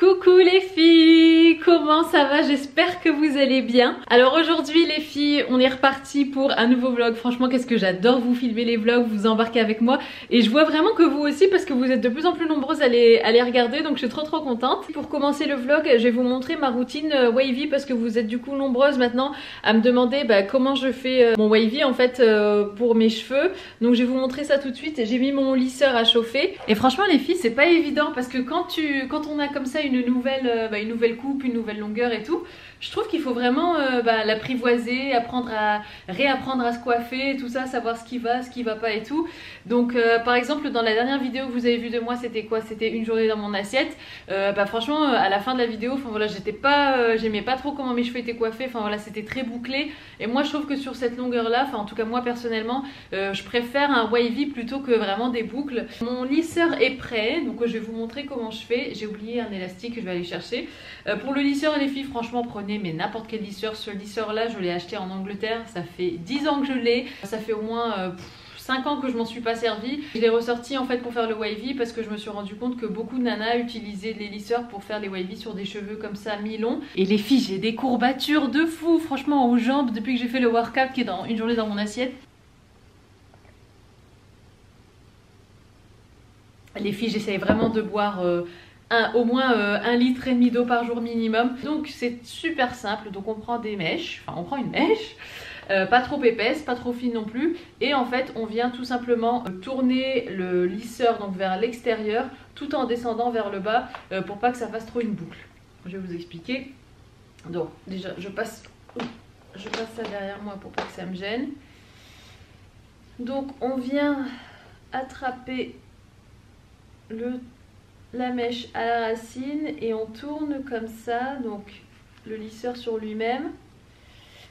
Coucou les filles, comment ça va? J'espère que vous allez bien. Alors aujourd'hui les filles, on est reparti pour un nouveau vlog. Franchement, qu'est-ce que j'adore vous filmer les vlogs, vous embarquer avec moi. Et je vois vraiment que vous aussi, parce que vous êtes de plus en plus nombreuses à les regarder, donc je suis trop contente. Pour commencer le vlog, je vais vous montrer ma routine wavy, parce que vous êtes du coup nombreuses maintenant à me demander comment je fais mon wavy en fait pour mes cheveux. Donc je vais vous montrer ça tout de suite. J'ai mis mon lisseur à chauffer. Et franchement les filles, c'est pas évident, parce que quand on a comme ça une nouvelle coupe, une nouvelle longueur et tout, je trouve qu'il faut vraiment l'apprivoiser, réapprendre à se coiffer et tout ça, savoir ce qui va pas et tout. Donc par exemple dans la dernière vidéo que vous avez vue de moi, c'était quoi? C'était une journée dans mon assiette. Franchement à la fin de la vidéo, j'aimais pas trop comment mes cheveux étaient coiffés, c'était très bouclé. Et moi je trouve que sur cette longueur là, en tout cas moi personnellement, je préfère un wavy plutôt que vraiment des boucles. Mon lisseur est prêt, donc je vais vous montrer comment je fais. J'ai oublié un élastique que je vais aller chercher. Pour le lisseur les filles, franchement prenez n'importe quel lisseur. Ce lisseur là je l'ai acheté en Angleterre, ça fait 10 ans que je l'ai, ça fait au moins 5 ans que je m'en suis pas servi. Je l'ai ressorti en fait pour faire le wavy, parce que je me suis rendu compte que beaucoup de nanas utilisaient les lisseurs pour faire les wavy sur des cheveux comme ça mi-longs. Et les filles, j'ai des courbatures de fou franchement aux jambes depuis que j'ai fait le workout qui est dans une journée dans mon assiette. Les filles, j'essaye vraiment de boire au moins 1,5 litre d'eau par jour minimum. Donc c'est super simple. Donc on prend des mèches, on prend une mèche, pas trop épaisse, pas trop fine non plus. Et en fait on vient tout simplement tourner le lisseur donc vers l'extérieur tout en descendant vers le bas pour pas que ça fasse trop une boucle. Je vais vous expliquer. Donc déjà je passe ça derrière moi pour pas que ça me gêne. Donc on vient attraper la mèche à la racine et on tourne comme ça, donc le lisseur sur lui-même.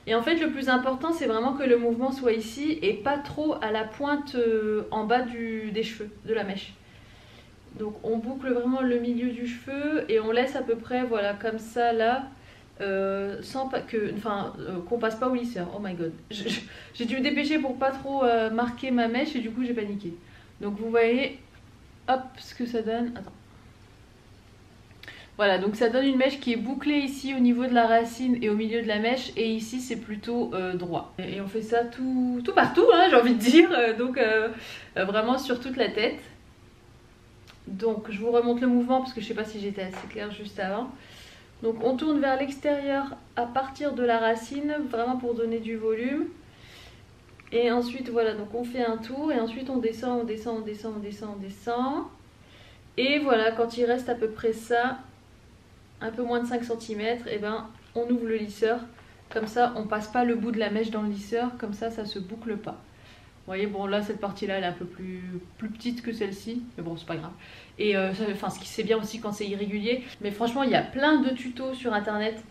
Et en fait le plus important c'est vraiment que le mouvement soit ici et pas trop à la pointe en bas des cheveux de la mèche. Donc on boucle vraiment le milieu du cheveu et on laisse à peu près voilà comme ça là, sans qu'on passe pas au lisseur. Oh my god, j'ai dû me dépêcher pour pas trop marquer ma mèche et du coup j'ai paniqué. Donc vous voyez hop ce que ça donne. Attends. Voilà, donc ça donne une mèche qui est bouclée ici au niveau de la racine et au milieu de la mèche, et ici c'est plutôt droit. Et on fait ça tout partout, hein, j'ai envie de dire, vraiment sur toute la tête. Donc je vous remonte le mouvement parce que je sais pas si j'étais assez claire juste avant. Donc on tourne vers l'extérieur à partir de la racine, vraiment pour donner du volume. Et ensuite voilà, donc on fait un tour et ensuite on descend. Et voilà, quand il reste à peu près ça, un peu moins de 5 cm, et on ouvre le lisseur. Comme ça, on passe pas le bout de la mèche dans le lisseur, comme ça se boucle pas. Vous voyez, bon là, cette partie-là, elle est un peu plus petite que celle-ci, mais bon, c'est pas grave. Et ce qui c'est bien aussi quand c'est irrégulier. Mais franchement, il y a plein de tutos sur internet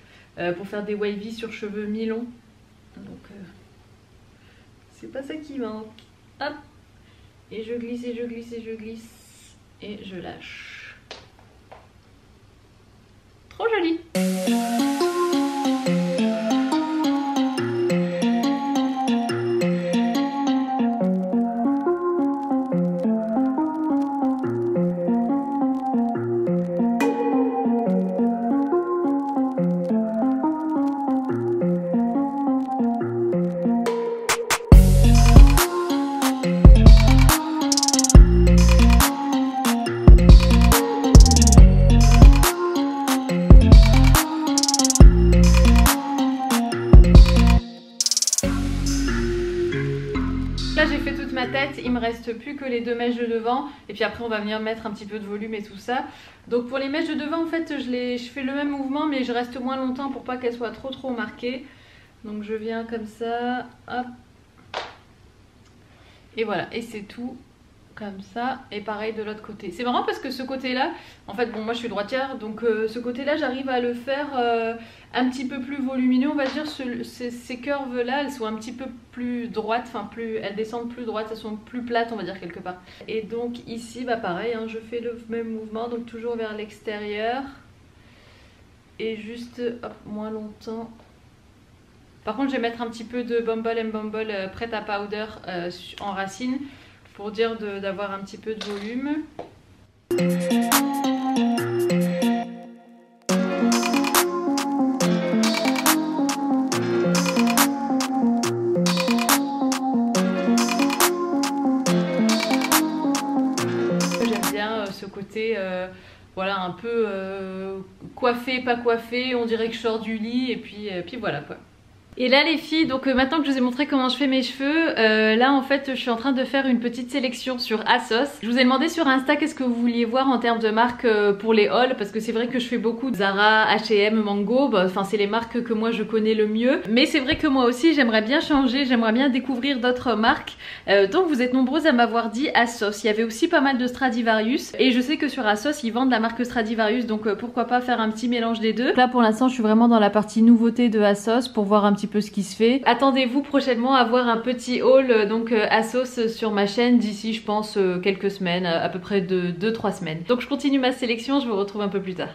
pour faire des wavy sur cheveux mi-longs. Donc, c'est pas ça qui manque. Hop, et je glisse, et je glisse, et je glisse, et je lâche. Trop joli. Là j'ai fait toute ma tête, il me reste plus que les 2 mèches de devant et puis après on va venir mettre un petit peu de volume et tout ça. Donc pour les mèches de devant en fait je fais le même mouvement mais je reste moins longtemps pour pas qu'elles soient trop marquées. Donc je viens comme ça, hop, et voilà, et c'est tout comme ça. Et pareil de l'autre côté. C'est marrant parce que ce côté là, en fait bon moi je suis droitière, donc ce côté là j'arrive à le faire un petit peu plus volumineux, on va dire. Ces curves là elles sont un petit peu plus droites, elles descendent plus droites, elles sont plus plates on va dire quelque part. Et donc ici pareil, hein, je fais le même mouvement, donc toujours vers l'extérieur et juste hop, moins longtemps. Par contre je vais mettre un petit peu de Bumble and Bumble prêt à powder en racine pour dire d'avoir un petit peu de volume. voilà, un peu coiffée, pas coiffée, on dirait que je sors du lit et puis voilà quoi. Et là les filles, donc maintenant que je vous ai montré comment je fais mes cheveux, là en fait je suis en train de faire une petite sélection sur ASOS. Je vous ai demandé sur Insta qu'est-ce que vous vouliez voir en termes de marques pour les hauls, parce que c'est vrai que je fais beaucoup de Zara, H&M, Mango, enfin c'est les marques que moi je connais le mieux. Mais c'est vrai que moi aussi j'aimerais bien changer, j'aimerais bien découvrir d'autres marques. Donc vous êtes nombreuses à m'avoir dit ASOS. Il y avait aussi pas mal de Stradivarius et je sais que sur ASOS ils vendent la marque Stradivarius, donc pourquoi pas faire un petit mélange des deux. Là pour l'instant je suis vraiment dans la partie nouveauté de ASOS pour voir un petit peu ce qui se fait. Attendez-vous prochainement à voir un petit haul donc ASOS sur ma chaîne d'ici je pense quelques semaines, à peu près de 2-3 semaines. Donc je continue ma sélection, je vous retrouve un peu plus tard.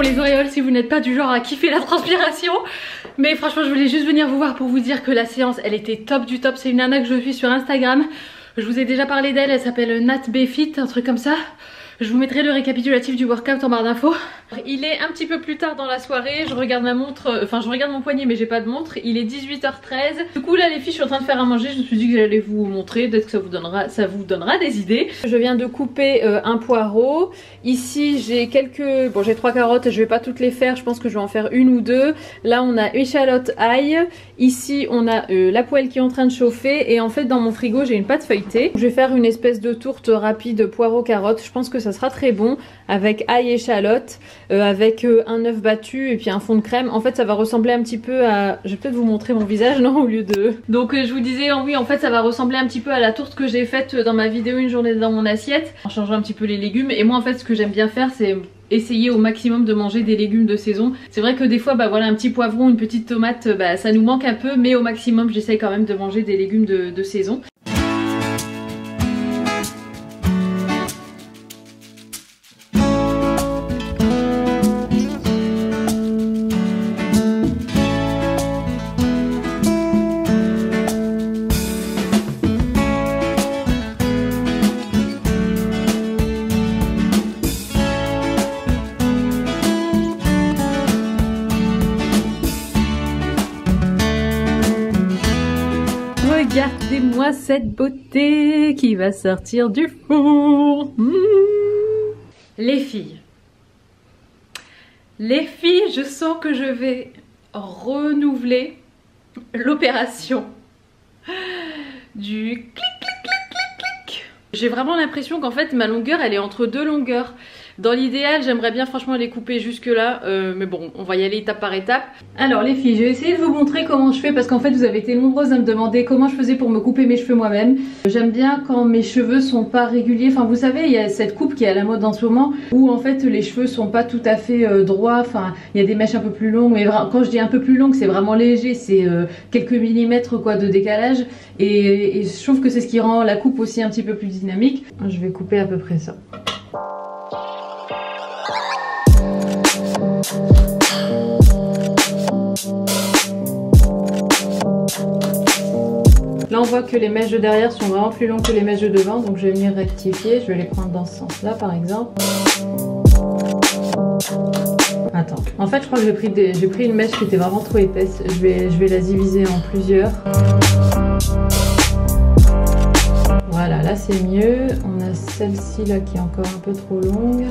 Les auréoles si vous n'êtes pas du genre à kiffer la transpiration, mais franchement je voulais juste venir vous voir pour vous dire que la séance elle était top du top. C'est une nana que je suis sur Instagram, je vous ai déjà parlé d'elle, elle s'appelle Nat Bfit, un truc comme ça. Je vous mettrai le récapitulatif du workout en barre d'infos. Il est un petit peu plus tard dans la soirée, je regarde ma montre, enfin je regarde mon poignet mais j'ai pas de montre, il est 18h13. Du coup là les filles je suis en train de faire à manger, je me suis dit que j'allais vous montrer, peut-être que ça vous donnera des idées. Je viens de couper un poireau, ici j'ai j'ai 3 carottes, je vais pas toutes les faire, je pense que je vais en faire une ou deux. Là on a échalote ail, ici on a la poêle qui est en train de chauffer et en fait dans mon frigo j'ai une pâte feuilletée. Je vais faire une espèce de tourte rapide poireau carotte, je pense que ça sera très bon avec ail et échalote, avec un œuf battu et puis un fond de crème. En fait ça va ressembler un petit peu à... Je vais peut-être vous montrer mon visage non au lieu de... Donc je vous disais oui en fait ça va ressembler un petit peu à la tourte que j'ai faite dans ma vidéo une journée dans mon assiette, en changeant un petit peu les légumes. Et moi en fait ce que j'aime bien faire c'est essayer au maximum de manger des légumes de saison. C'est vrai que des fois bah voilà un petit poivron, une petite tomate, bah ça nous manque un peu, mais au maximum j'essaye quand même de manger des légumes de saison. Regardez-moi cette beauté qui va sortir du four. Les filles, je sens que je vais renouveler l'opération du clic clic clic clic clic. J'ai vraiment l'impression qu'en fait ma longueur elle est entre deux longueurs. Dans l'idéal j'aimerais bien franchement les couper jusque là, mais bon on va y aller étape par étape. Alors les filles, je vais essayer de vous montrer comment je fais parce qu'en fait vous avez été nombreuses à me demander comment je faisais pour me couper mes cheveux moi-même. J'aime bien quand mes cheveux sont pas réguliers, enfin vous savez il y a cette coupe qui est à la mode en ce moment où en fait les cheveux sont pas tout à fait droits, enfin il y a des mèches un peu plus longues, mais quand je dis un peu plus longue c'est vraiment léger, c'est quelques millimètres quoi de décalage et je trouve que c'est ce qui rend la coupe aussi un petit peu plus dynamique. Je vais couper à peu près ça. Là on voit que les mèches de derrière sont vraiment plus longues que les mèches de devant, donc je vais venir rectifier, je vais les prendre dans ce sens là par exemple. Attends, en fait je crois que j'ai pris une mèche qui était vraiment trop épaisse, je vais la diviser en plusieurs. Voilà, là c'est mieux, on a celle-ci là qui est encore un peu trop longue.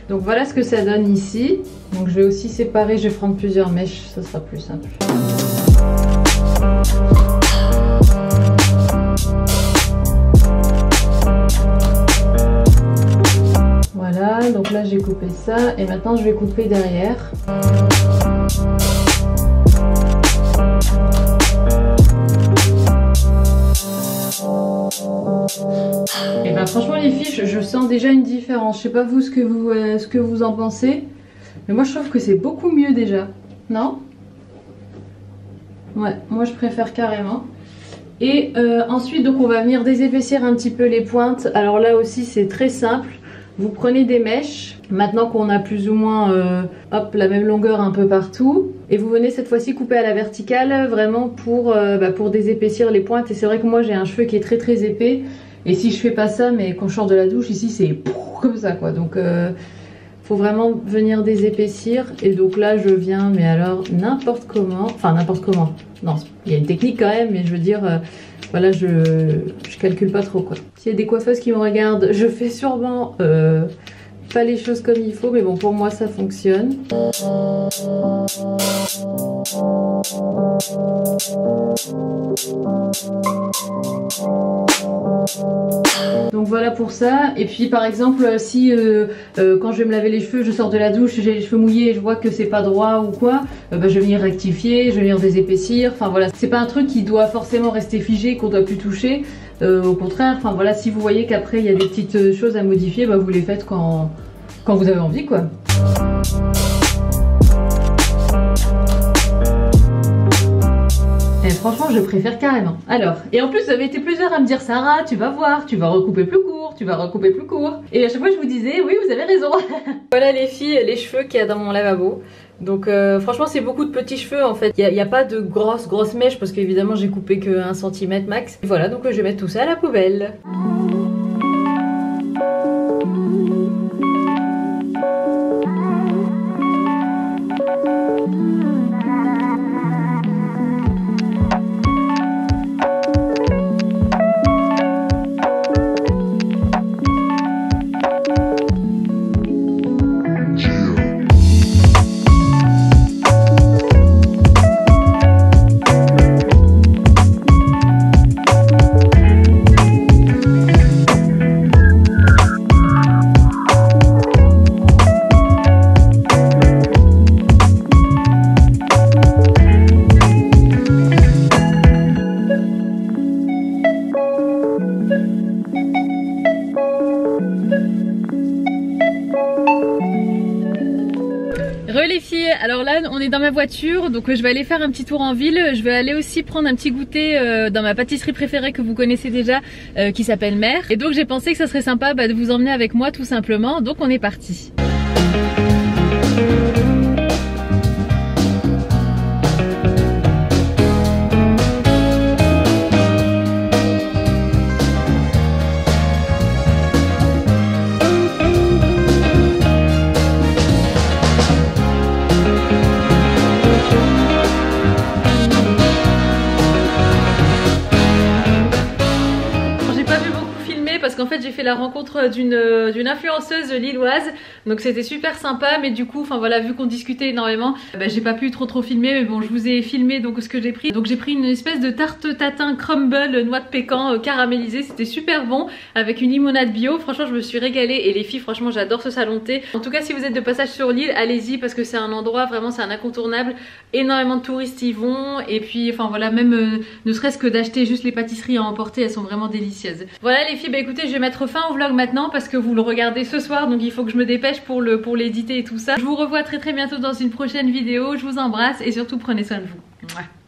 Donc voilà ce que ça donne ici. Donc je vais aussi séparer, je vais prendre plusieurs mèches, ça sera plus simple. Voilà, donc là j'ai coupé ça et maintenant je vais couper derrière. Et bah franchement les filles, je sens déjà une différence. Je sais pas vous ce que vous en pensez, mais moi je trouve que c'est beaucoup mieux déjà, non? Ouais, moi je préfère carrément. Et ensuite donc on va venir désépaissir un petit peu les pointes. Alors là aussi c'est très simple. Vous prenez des mèches, maintenant qu'on a plus ou moins hop, la même longueur un peu partout. Et vous venez cette fois-ci couper à la verticale, vraiment pour désépaissir les pointes. Et c'est vrai que moi j'ai un cheveu qui est très très épais. Et si je fais pas ça, mais quand je sors de la douche, ici c'est comme ça quoi. Donc faut vraiment venir désépaissir. Et donc là je viens, mais alors n'importe comment. Enfin n'importe comment. Non, il y a une technique quand même, mais je veux dire... Voilà, je calcule pas trop quoi. S'il y a des coiffeuses qui me regardent, je fais sûrement pas les choses comme il faut, mais bon, pour moi ça fonctionne. Donc voilà pour ça. Et puis par exemple, si quand je vais me laver les cheveux, je sors de la douche, j'ai les cheveux mouillés et je vois que c'est pas droit ou quoi, je vais venir rectifier, je vais venir désépaissir. Enfin voilà, c'est pas un truc qui doit forcément rester figé, qu'on doit plus toucher. Au contraire, enfin voilà, si vous voyez qu'après il y a des petites choses à modifier, vous les faites quand vous avez envie quoi. Et franchement je préfère carrément. Alors, et en plus vous avez été plusieurs à me dire Sarah, tu vas voir, tu vas recouper plus court, tu vas recouper plus court. Et à chaque fois je vous disais oui vous avez raison. Voilà les filles, les cheveux qu'il y a dans mon lavabo. Donc franchement c'est beaucoup de petits cheveux en fait. Il n'y a pas de grosses mèches parce qu'évidemment j'ai coupé que 1 cm max. Et voilà, donc je vais mettre tout ça à la poubelle. Les filles, alors là on est dans ma voiture, donc je vais aller faire un petit tour en ville. Je vais aller aussi prendre un petit goûter dans ma pâtisserie préférée que vous connaissez déjà, qui s'appelle Mère. Et donc j'ai pensé que ça serait sympa de vous emmener avec moi tout simplement, donc on est parti. Parce qu'en fait j'ai fait la rencontre d'une influenceuse lilloise, donc c'était super sympa, mais du coup enfin voilà, vu qu'on discutait énormément, j'ai pas pu trop filmer, mais bon je vous ai filmé donc ce que j'ai pris. Donc j'ai pris une espèce de tarte tatin crumble noix de pécan caramélisée, c'était super bon avec une limonade bio. Franchement je me suis régalée et les filles franchement j'adore ce salon de thé. En tout cas si vous êtes de passage sur l'île, allez-y parce que c'est un endroit vraiment, c'est un incontournable, énormément de touristes y vont, et puis enfin voilà, même ne serait-ce que d'acheter juste les pâtisseries à emporter, elles sont vraiment délicieuses. Voilà les filles, écoutez, je vais mettre fin au vlog maintenant parce que vous le regardez ce soir, donc il faut que je me dépêche pour l'éditer et tout ça. Je vous revois très bientôt dans une prochaine vidéo, je vous embrasse et surtout prenez soin de vous. Mouah.